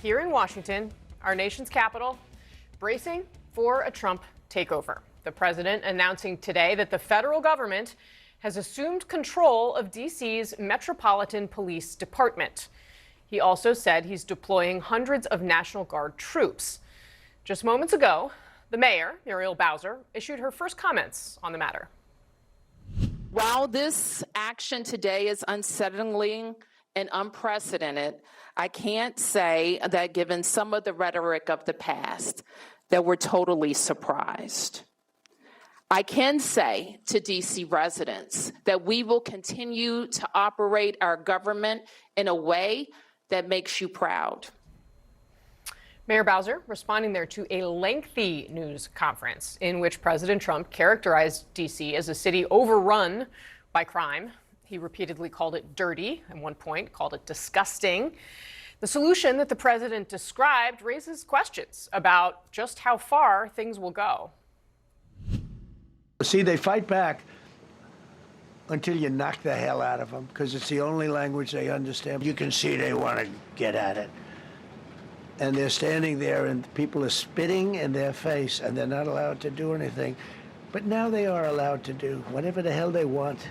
here in Washington, our nation's capital, bracing for a Trump takeover. The president announcing today that the federal government has assumed control of D.C.'s Metropolitan Police Department. He also said he's deploying hundreds of National Guard troops. Just moments ago, the mayor, Muriel Bowser, issued her first comments on the matter. While this action today is unsettling and unprecedented, I can't say that given some of the rhetoric of the past, that we're totally surprised. I can say to DC residents that we will continue to operate our government in a way that makes you proud. Mayor Bowser responding there to a lengthy news conference in which President Trump characterized D.C. as a city overrun by crime. He repeatedly called it dirty, at one point called it disgusting. The solution that the president described raises questions about just how far things will go. See, they fight back until you knock the hell out of them, because it's the only language they understand. You can see they want to get at it. And they're standing there and people are spitting in their face and they're not allowed to do anything. But now they are allowed to do whatever the hell they want.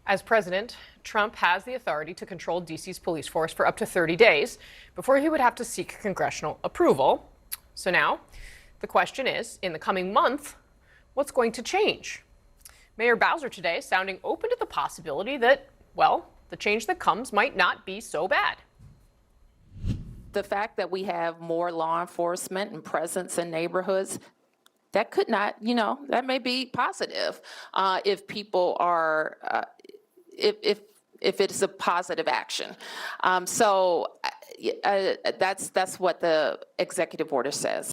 As president, Trump has the authority to control D.C.'s police force for up to 30 days before he would have to seek congressional approval. So now the question is, in the coming month, what's going to change? Mayor Bowser today sounding open to the possibility that, well, the change that comes might not be so bad. The fact that we have more law enforcement and presence in neighborhoods, that could not, that may be positive if people are, if it's a positive action. So that's what the executive order says.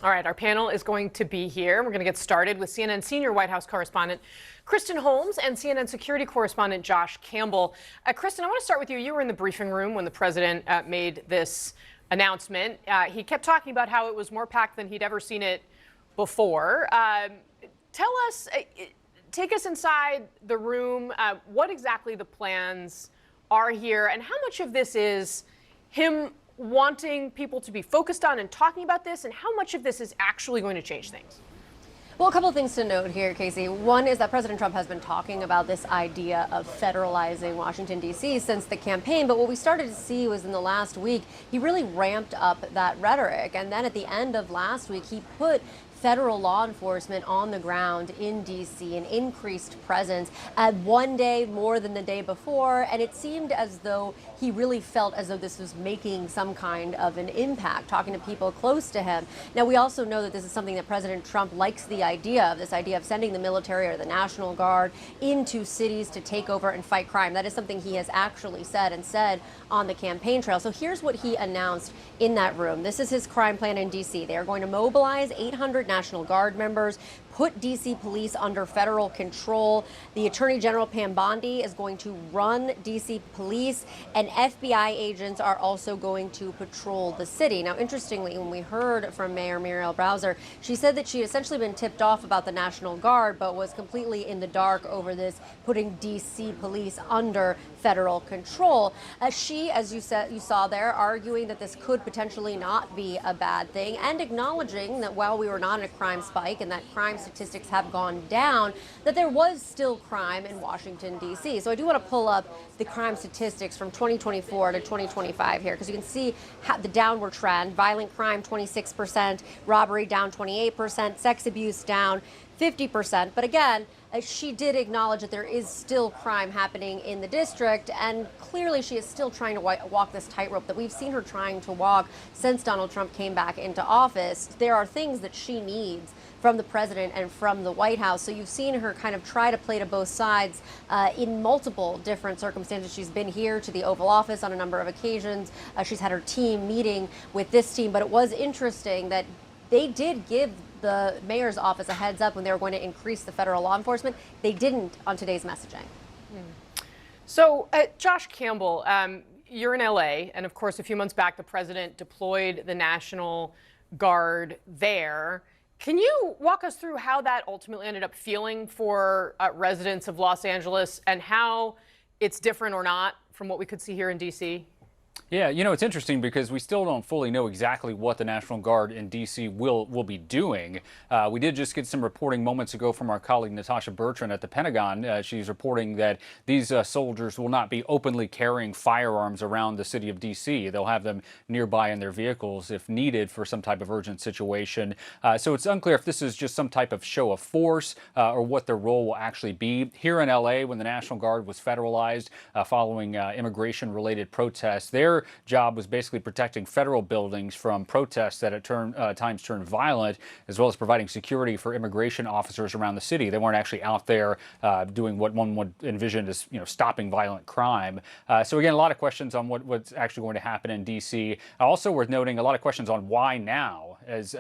All right, our panel is going to be here. We're going to get started with CNN senior White House correspondent Kristen Holmes and CNN security correspondent Josh Campbell. Kristen, I want to start with you. You were in the briefing room when the president made this announcement. He kept talking about how it was more packed than he'd ever seen it before. Tell us, take us inside the room, what exactly the plans are here, and how much of this is him wanting people to be focused on and talking about this, and how much of this is actually going to change things? Well, a couple of things to note here, Casey. One is that President Trump has been talking about this idea of federalizing Washington, D.C. since the campaign. But what we started to see was in the last week, he really ramped up that rhetoric. And then at the end of last week, he put federal law enforcement on the ground in D.C., an increased presence at one day more than the day before. And it seemed as though he really felt as though this was making some kind of an impact, talking to people close to him. Now, we also know that this is something that President Trump likes the idea of, this idea of sending the military or the National Guard into cities to take over and fight crime. That is something he has actually said on the campaign trail. So here's what he announced in that room. This is his crime plan in D.C. They are going to mobilize 800 National Guard members, put D.C. police under federal control. The Attorney General Pam Bondi is going to run D.C. police, and FBI agents are also going to patrol the city. Now, interestingly, when we heard from Mayor Muriel Bowser, she said that she had essentially been tipped off about the National Guard, but was completely in the dark over this, putting D.C. police under federal control. She, as you saw there, arguing that this could potentially not be a bad thing, and acknowledging that while we were not in a crime spike and that crime statistics have gone down, that there was still crime in Washington, D.C. So I do want to pull up the crime statistics from 2024 to 2025 here, because you can see the downward trend. Violent crime, 26%, robbery down 28%, sex abuse down 50%. But again, she did acknowledge that there is still crime happening in the district, and clearly she is still trying to walk this tightrope that we've seen her trying to walk since Donald Trump came back into office. There are things that she needs from the president and from the White House. So you've seen her kind of try to play to both sides in multiple different circumstances. She's been here to the Oval Office on a number of occasions. She's had her team meeting with this team, but it was interesting that they did give the mayor's office a heads up when they were going to increase the federal law enforcement. They didn't on today's messaging. So, Josh Campbell, you're in L.A., and of course, a few months back, the president deployed the National Guard there. Can you walk us through how that ultimately ended up feeling for residents of Los Angeles, and how it's different or not from what we could see here in D.C.? Yeah, it's interesting because we still don't fully know exactly what the National Guard in D.C. will be doing. We did just get some reporting moments ago from our colleague Natasha Bertrand at the Pentagon. She's reporting that these soldiers will not be openly carrying firearms around the city of D.C. They'll have them nearby in their vehicles if needed for some type of urgent situation. So it's unclear if this is just some type of show of force or what their role will actually be. Here in L.A., when the National Guard was federalized following immigration-related protests, their job was basically protecting federal buildings from protests that at times turned violent, as well as providing security for immigration officers around the city. They weren't actually out there doing what one would envision as stopping violent crime. So again, a lot of questions on what's actually going to happen in D.C. Also worth noting, a lot of questions on why now, as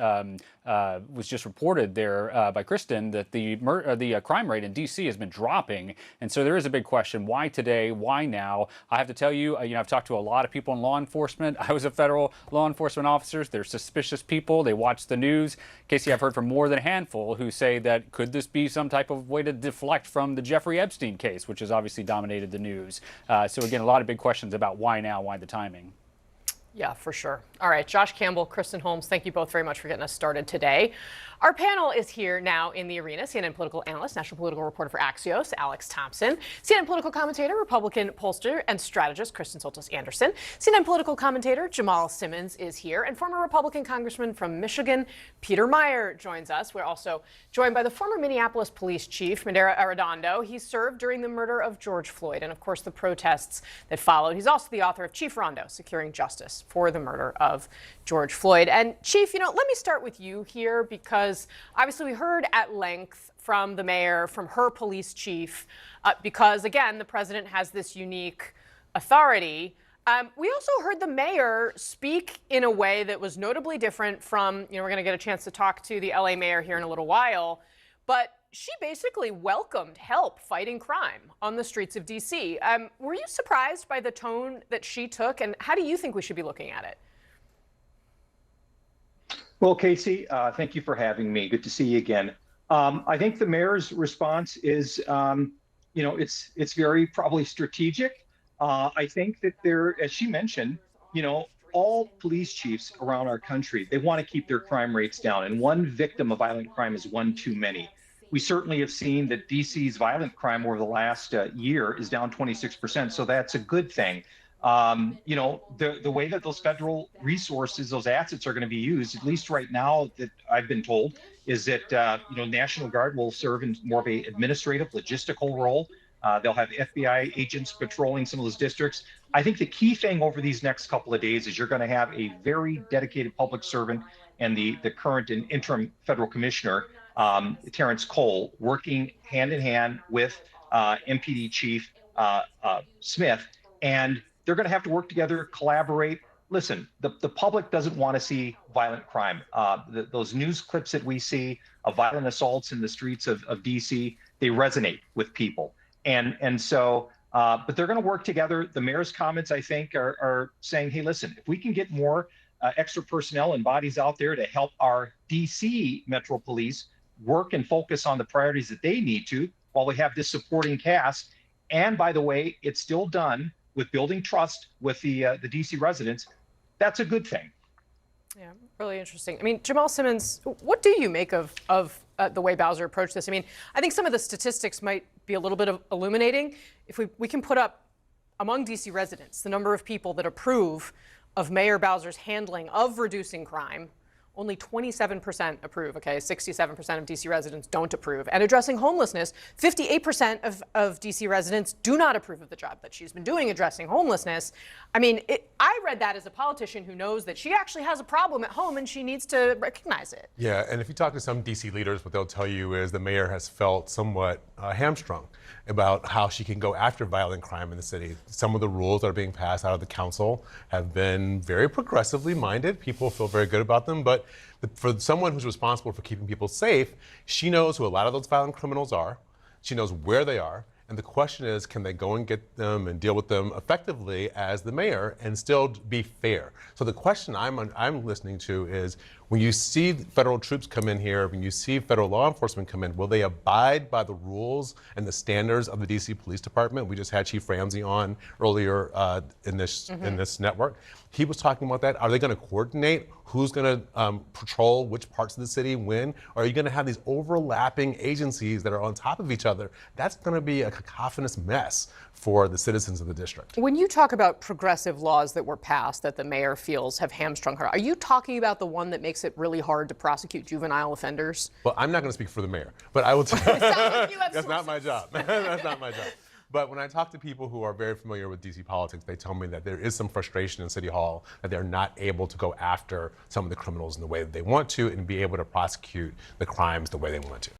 was just reported there by Kristen, that the crime rate in D.C. has been dropping. And so there is a big question. Why today? Why now? I have to tell you, I've talked to a lot of people in law enforcement. I was a federal law enforcement officer. They're suspicious people. They watch the news. Casey, I've heard from more than a handful who say that could this be some type of way to deflect from the Jeffrey Epstein case, which has obviously dominated the news. So again, a lot of big questions about why now, why the timing. Yeah, for sure. All right, Josh Campbell, Kristen Holmes, thank you both very much for getting us started today. Our panel is here now in the arena. CNN political analyst, national political reporter for Axios, Alex Thompson. CNN political commentator, Republican pollster and strategist, Kristen Soltis Anderson. CNN political commentator, Jamal Simmons is here. And former Republican congressman from Michigan, Peter Meyer, joins us. We're also joined by the former Minneapolis police chief, Madera Arredondo. He served during the murder of George Floyd and, of course, the protests that followed. He's also the author of Chief Rondo, Securing Justice for the Murder of George Floyd. And Chief, let me start with you here, because obviously we heard at length from the mayor, from her police chief, because again, the president has this unique authority. We also heard the mayor speak in a way that was notably different from, we're going to get a chance to talk to the LA mayor here in a little while, but she basically welcomed help fighting crime on the streets of DC. Were you surprised by the tone that she took, and how do you think we should be looking at it? Well, Casey, thank you for having me. Good to see you again. I think the mayor's response is, it's very probably strategic. I think that as she mentioned, all police chiefs around our country, they want to keep their crime rates down. And one victim of violent crime is one too many. We certainly have seen that DC's violent crime over the last year is down 26%. So that's a good thing. The way that those federal resources, those assets are going to be used, at least right now that I've been told, is that, National Guard will serve in more of a administrative, logistical role. They'll have FBI agents patrolling some of those districts. I think the key thing over these next couple of days is you're going to have a very dedicated public servant and the current and interim federal commissioner, Terrence Cole, working hand in hand with MPD Chief Smith. And they're going to have to work together, collaborate. Listen, the public doesn't want to see violent crime. Those news clips that we see of violent assaults in the streets of DC, they resonate with people. And so, but they're going to work together. The mayor's comments, I think, are saying, hey, listen, if we can get more extra personnel and bodies out there to help our DC Metro Police work and focus on the priorities that they need to, while we have this supporting cast. And by the way, it's still done with building trust with the DC residents. That's a good thing. Yeah, really interesting. I mean, Jamal Simmons, what do you make of the way Bowser approached this? I mean, I think some of the statistics might be a little bit of illuminating. If we can put up among DC residents the number of people that approve of Mayor Bowser's handling of reducing crime, only 27% approve, okay? 67% of DC residents don't approve. And addressing homelessness, 58% of DC residents do not approve of the job that she's been doing addressing homelessness. I mean, I read that as a politician who knows that she actually has a problem at home and she needs to recognize it. Yeah, and if you talk to some DC leaders, what they'll tell you is the mayor has felt somewhat hamstrung about how she can go after violent crime in the city. Some of the rules that are being passed out of the council have been very progressively minded. People feel very good about them, but for someone who's responsible for keeping people safe, she knows who a lot of those violent criminals are. She knows where they are. And the question is, can they go and get them and deal with them effectively as the mayor and still be fair? So the question I'm listening to is, When you see federal troops come in here, when you see federal law enforcement come in, will they abide by the rules and the standards of the DC Police Department? We just had Chief Ramsey on earlier in this network. He was talking about that. Are they going to coordinate who's going to patrol which parts of the city when? Or are you going to have these overlapping agencies that are on top of each other? That's going to be a cacophonous mess for the citizens of the district. When you talk about progressive laws that were passed that the mayor feels have hamstrung her, are you talking about the one that makes it really hard to prosecute juvenile offenders? Well, I'm not going to speak for the mayor, but I will tell you, that's not my job. That's not my job. But when I talk to people who are very familiar with DC politics, they tell me that there is some frustration in City Hall that they're not able to go after some of the criminals in the way that they want to and be able to prosecute the crimes the way they want to.